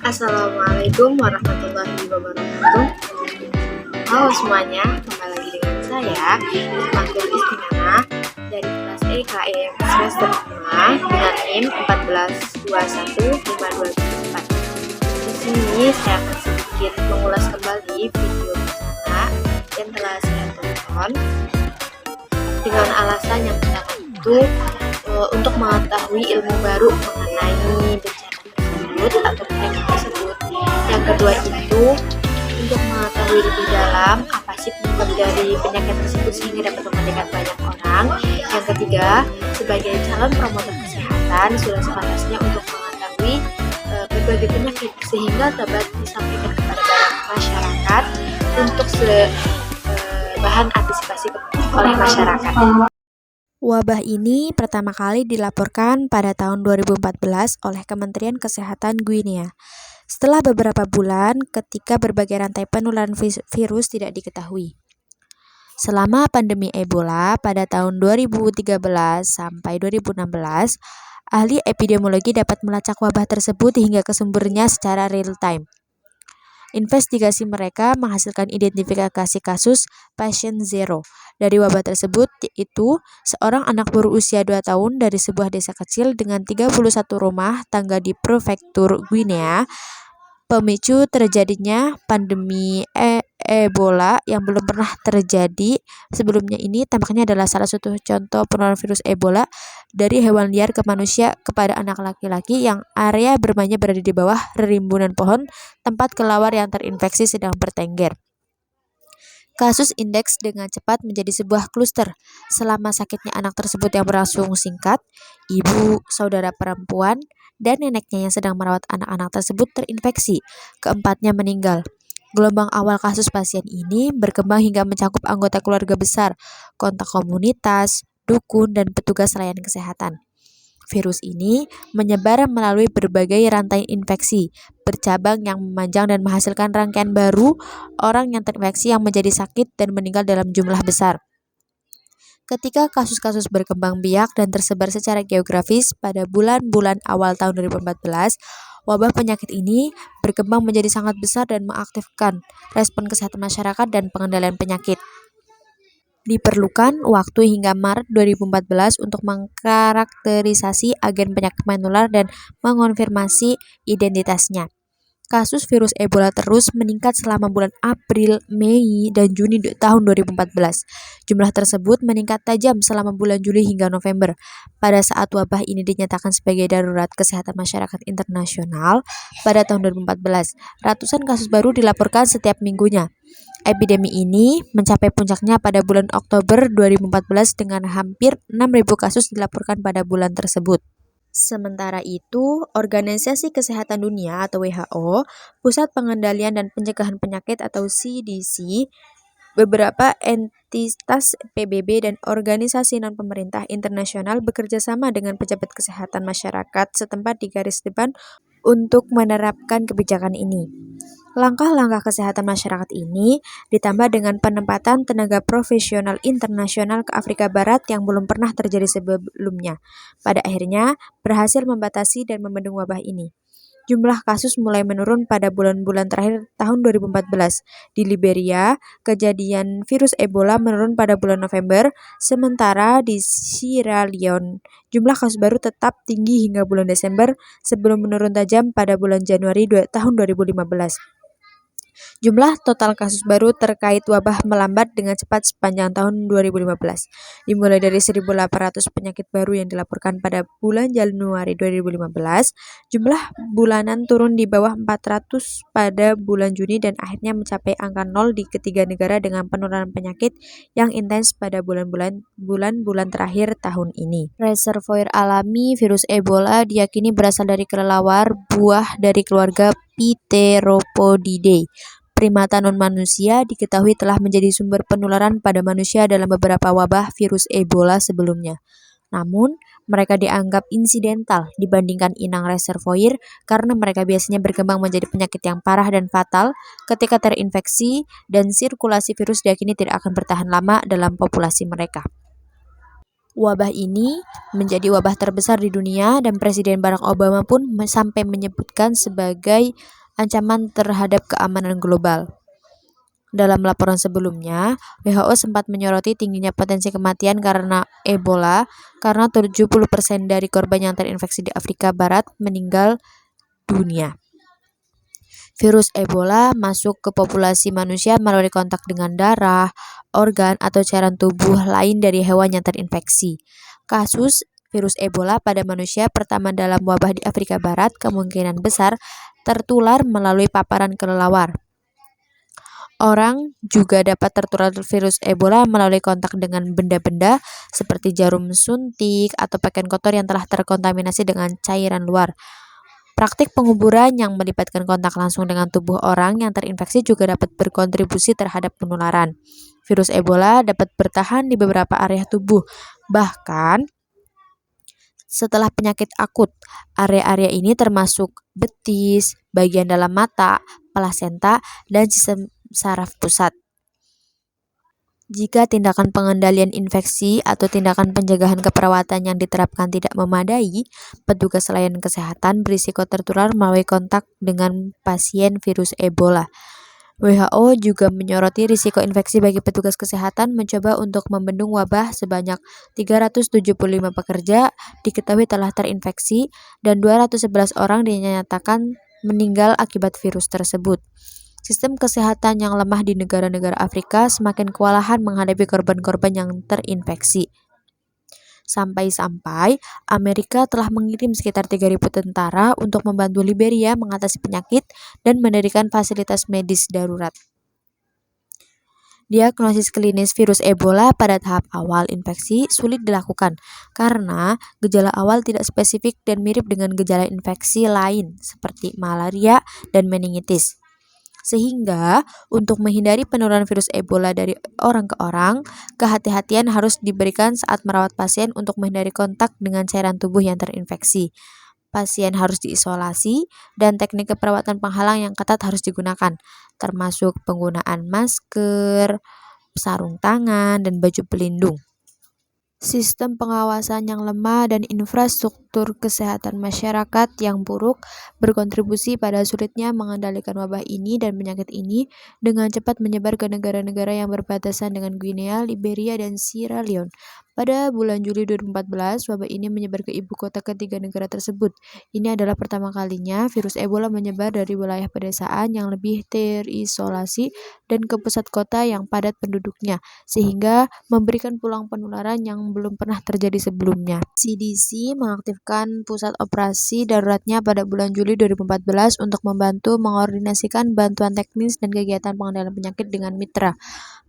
Assalamualaikum warahmatullahi wabarakatuh. Halo semuanya, kembali lagi dengan saya Hikmatul Istimana dari kelas EKM semester 5 dengan NIM 1421524. Di sini saya akan sedikit mengulas kembali video bencana yang telah saya tonton dengan alasan yang pertama itu untuk mengetahui ilmu baru mengenai bencana atau penyakit tersebut. Yang kedua itu untuk mengetahui lebih dalam apa sih penyebab dari penyakit tersebut sehingga dapat mematikan banyak orang. Yang ketiga, sebagai calon promotor kesehatan sudah sepantasnya untuk mengetahui berbagai penyakit sehingga dapat disampaikan kepada banyak masyarakat untuk bahan antisipasi oleh masyarakat. Wabah ini pertama kali dilaporkan pada tahun 2014 oleh Kementerian Kesehatan Guinea. Setelah beberapa bulan ketika berbagai rantai penularan virus tidak diketahui. Selama pandemi Ebola pada tahun 2013 sampai 2016, ahli epidemiologi dapat melacak wabah tersebut hingga ke sumbernya secara real time. Investigasi mereka menghasilkan identifikasi kasus pasien zero dari wabah tersebut, yaitu seorang anak berusia 2 tahun dari sebuah desa kecil dengan 31 rumah tangga di prefektur Guinea. Pemicu terjadinya pandemi Ebola yang belum pernah terjadi sebelumnya ini tampaknya adalah salah satu contoh penularan virus Ebola dari hewan liar ke manusia kepada anak laki-laki yang area bermainnya berada di bawah rimbunan pohon tempat kelelawar yang terinfeksi sedang bertengger. Kasus indeks dengan cepat menjadi sebuah kluster. Selama sakitnya anak tersebut yang berlangsung singkat, ibu, saudara perempuan, dan neneknya yang sedang merawat anak-anak tersebut terinfeksi. Keempatnya meninggal. Gelombang awal kasus pasien ini berkembang hingga mencakup anggota keluarga besar, kontak komunitas, dukun, dan petugas layanan kesehatan. Virus ini menyebar melalui berbagai rantai infeksi, bercabang yang memanjang dan menghasilkan rangkaian baru orang yang terinfeksi yang menjadi sakit dan meninggal dalam jumlah besar. Ketika kasus-kasus berkembang biak dan tersebar secara geografis pada bulan-bulan awal tahun 2014, wabah penyakit ini berkembang menjadi sangat besar dan mengaktifkan respon kesehatan masyarakat dan pengendalian penyakit. Diperlukan waktu hingga Maret 2014 untuk mengkarakterisasi agen penyakit menular dan mengonfirmasi identitasnya. Kasus virus Ebola terus meningkat selama bulan April, Mei, dan Juni tahun 2014. Jumlah tersebut meningkat tajam selama bulan Juli hingga November. Pada saat wabah ini dinyatakan sebagai darurat kesehatan masyarakat internasional pada tahun 2014, ratusan kasus baru dilaporkan setiap minggunya. Epidemi ini mencapai puncaknya pada bulan Oktober 2014 dengan hampir 6.000 kasus dilaporkan pada bulan tersebut. Sementara itu, Organisasi Kesehatan Dunia atau WHO, Pusat Pengendalian dan Pencegahan Penyakit atau CDC, beberapa entitas PBB dan organisasi non-pemerintah internasional bekerja sama dengan pejabat kesehatan masyarakat setempat di garis depan untuk menerapkan kebijakan ini. Langkah-langkah kesehatan masyarakat ini ditambah dengan penempatan tenaga profesional internasional ke Afrika Barat yang belum pernah terjadi sebelumnya. Pada akhirnya, berhasil membatasi dan membendung wabah ini. Jumlah kasus mulai menurun pada bulan-bulan terakhir tahun 2014. Di Liberia, kejadian virus Ebola menurun pada bulan November, sementara di Sierra Leone, jumlah kasus baru tetap tinggi hingga bulan Desember sebelum menurun tajam pada bulan Januari tahun 2015. Jumlah total kasus baru terkait wabah melambat dengan cepat sepanjang tahun 2015. Dimulai dari 1.800 penyakit baru yang dilaporkan pada bulan Januari 2015, jumlah bulanan turun di bawah 400 pada bulan Juni dan akhirnya mencapai angka 0 di ketiga negara dengan penularan penyakit yang intens pada bulan-bulan terakhir tahun ini. Reservoir alami virus Ebola diyakini berasal dari kelelawar buah dari keluarga Pteropodidae. Primata non-manusia diketahui telah menjadi sumber penularan pada manusia dalam beberapa wabah virus Ebola sebelumnya. Namun, mereka dianggap insidental dibandingkan inang reservoir karena mereka biasanya berkembang menjadi penyakit yang parah dan fatal ketika terinfeksi dan sirkulasi virus diyakini tidak akan bertahan lama dalam populasi mereka. Wabah ini menjadi wabah terbesar di dunia dan Presiden Barack Obama pun sampai menyebutkan sebagai ancaman terhadap keamanan global. Dalam laporan sebelumnya, WHO sempat menyoroti tingginya potensi kematian karena Ebola karena 70% dari korban yang terinfeksi di Afrika Barat meninggal dunia. Virus Ebola masuk ke populasi manusia melalui kontak dengan darah, organ, atau cairan tubuh lain dari hewan yang terinfeksi. Kasus virus Ebola pada manusia pertama dalam wabah di Afrika Barat kemungkinan besar tertular melalui paparan kelelawar. Orang juga dapat tertular virus Ebola melalui kontak dengan benda-benda seperti jarum suntik atau pakaian kotor yang telah terkontaminasi dengan cairan luar. Praktik penguburan yang melibatkan kontak langsung dengan tubuh orang yang terinfeksi juga dapat berkontribusi terhadap penularan. Virus Ebola dapat bertahan di beberapa area tubuh, bahkan setelah penyakit akut. Area-area ini termasuk betis, bagian dalam mata, plasenta, dan sistem saraf pusat. Jika tindakan pengendalian infeksi atau tindakan pencegahan keperawatan yang diterapkan tidak memadai, petugas layanan kesehatan berisiko tertular melalui kontak dengan pasien virus Ebola. WHO juga menyoroti risiko infeksi bagi petugas kesehatan mencoba untuk membendung wabah sebanyak 375 pekerja diketahui telah terinfeksi dan 211 orang dinyatakan meninggal akibat virus tersebut. Sistem kesehatan yang lemah di negara-negara Afrika semakin kewalahan menghadapi korban-korban yang terinfeksi. Sampai-sampai Amerika telah mengirim sekitar 3.000 tentara untuk membantu Liberia mengatasi penyakit dan mendirikan fasilitas medis darurat. Diagnosis klinis virus Ebola pada tahap awal infeksi sulit dilakukan karena gejala awal tidak spesifik dan mirip dengan gejala infeksi lain seperti malaria dan meningitis. Sehingga untuk menghindari penularan virus Ebola dari orang ke orang, kehati-hatian harus diberikan saat merawat pasien untuk menghindari kontak dengan cairan tubuh yang terinfeksi. Pasien harus diisolasi dan teknik keperawatan penghalang yang ketat harus digunakan, termasuk penggunaan masker, sarung tangan, dan baju pelindung. Sistem pengawasan yang lemah dan infrastruktur kesehatan masyarakat yang buruk berkontribusi pada sulitnya mengendalikan wabah ini dan penyakit ini dengan cepat menyebar ke negara-negara yang berbatasan dengan Guinea, Liberia, dan Sierra Leone. Pada bulan Juli 2014, wabah ini menyebar ke ibu kota ketiga negara tersebut. Ini adalah pertama kalinya virus Ebola menyebar dari wilayah pedesaan yang lebih terisolasi dan ke pusat kota yang padat penduduknya, sehingga memberikan peluang penularan yang belum pernah terjadi sebelumnya. CDC mengaktifkan pusat operasi daruratnya pada bulan Juli 2014 untuk membantu mengordinasikan bantuan teknis dan kegiatan pengendalian penyakit dengan mitra.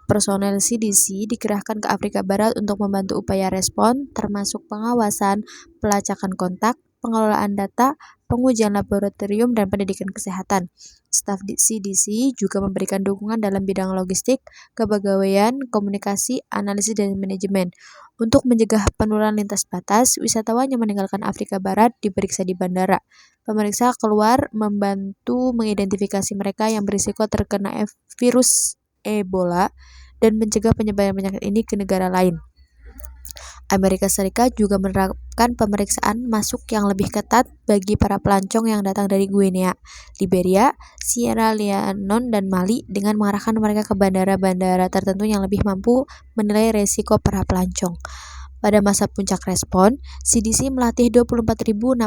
Personel CDC dikerahkan ke Afrika Barat untuk membantu upaya respon, termasuk pengawasan, pelacakan kontak, pengelolaan data, pengujian laboratorium, dan pendidikan kesehatan. Staf CDC juga memberikan dukungan dalam bidang logistik, kepegawaian, komunikasi, analisis, dan manajemen. Untuk mencegah penularan lintas batas, wisatawan yang meninggalkan Afrika Barat diperiksa di bandara. Pemeriksa keluar membantu mengidentifikasi mereka yang berisiko terkena virus Ebola dan mencegah penyebaran penyakit ini ke negara lain. Amerika Serikat juga menerapkan pemeriksaan masuk yang lebih ketat bagi para pelancong yang datang dari Guinea, Liberia, Sierra Leone, dan Mali dengan mengarahkan mereka ke bandara-bandara tertentu yang lebih mampu menilai resiko para pelancong. Pada masa puncak respon, CDC melatih 24.655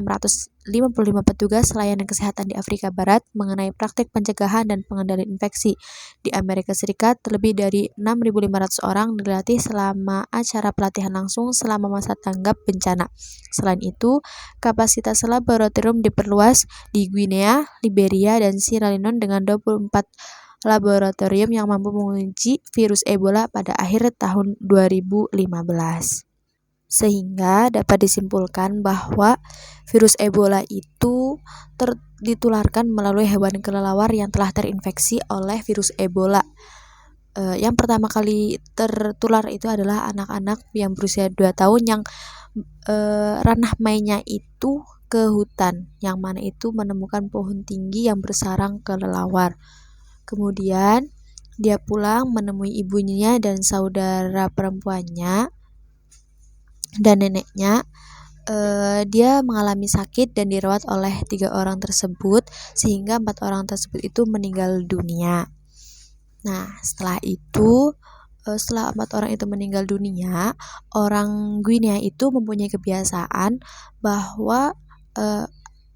petugas layanan kesehatan di Afrika Barat mengenai praktik pencegahan dan pengendalian infeksi. Di Amerika Serikat, lebih dari 6.500 orang dilatih selama acara pelatihan langsung selama masa tanggap bencana. Selain itu, kapasitas laboratorium diperluas di Guinea, Liberia, dan Sierra Leone dengan 24 laboratorium yang mampu menguji virus Ebola pada akhir tahun 2015. Sehingga dapat disimpulkan bahwa virus Ebola itu ditularkan melalui hewan kelelawar yang telah terinfeksi oleh virus Ebola. Yang pertama kali tertular itu adalah anak-anak yang berusia 2 tahun yang ranah mainnya itu ke hutan, yang mana itu menemukan pohon tinggi yang bersarang kelelawar. Kemudian dia pulang menemui ibunya dan saudara perempuannya dan neneknya. Dia mengalami sakit dan dirawat oleh 3 orang tersebut, sehingga 4 orang tersebut itu meninggal dunia. Nah, setelah 4 orang itu meninggal dunia, orang Guinea itu mempunyai kebiasaan bahwa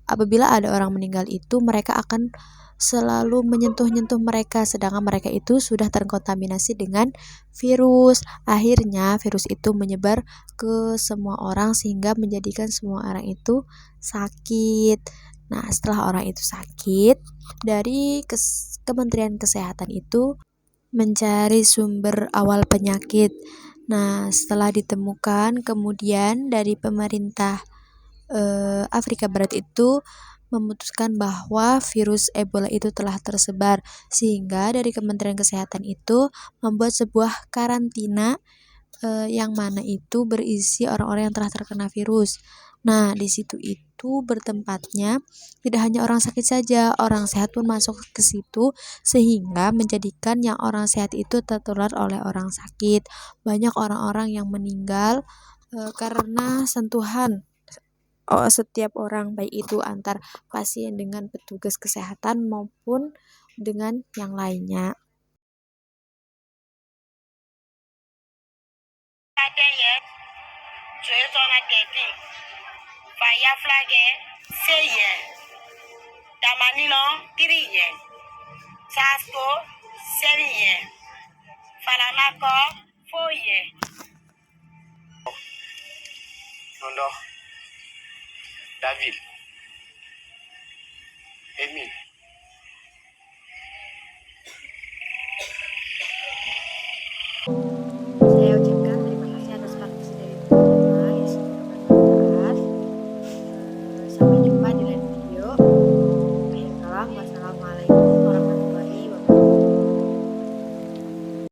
apabila ada orang meninggal itu mereka akan selalu menyentuh-nyentuh mereka, sedangkan mereka itu sudah terkontaminasi dengan virus. Akhirnya virus itu menyebar ke semua orang sehingga menjadikan semua orang itu sakit. Nah, setelah orang itu sakit, dari Kementerian Kesehatan itu mencari sumber awal penyakit. Nah, setelah ditemukan, kemudian dari pemerintah Afrika Barat itu memutuskan bahwa virus Ebola itu telah tersebar, sehingga dari Kementerian Kesehatan itu membuat sebuah karantina yang mana itu berisi orang-orang yang telah terkena virus. Nah, di situ itu bertempatnya tidak hanya orang sakit saja, orang sehat pun masuk ke situ, sehingga menjadikan yang orang sehat itu tertular oleh orang sakit. Banyak orang-orang yang meninggal karena sentuhan setiap orang, baik itu antar pasien dengan petugas kesehatan maupun dengan yang lainnya. Nondo, David, Emile.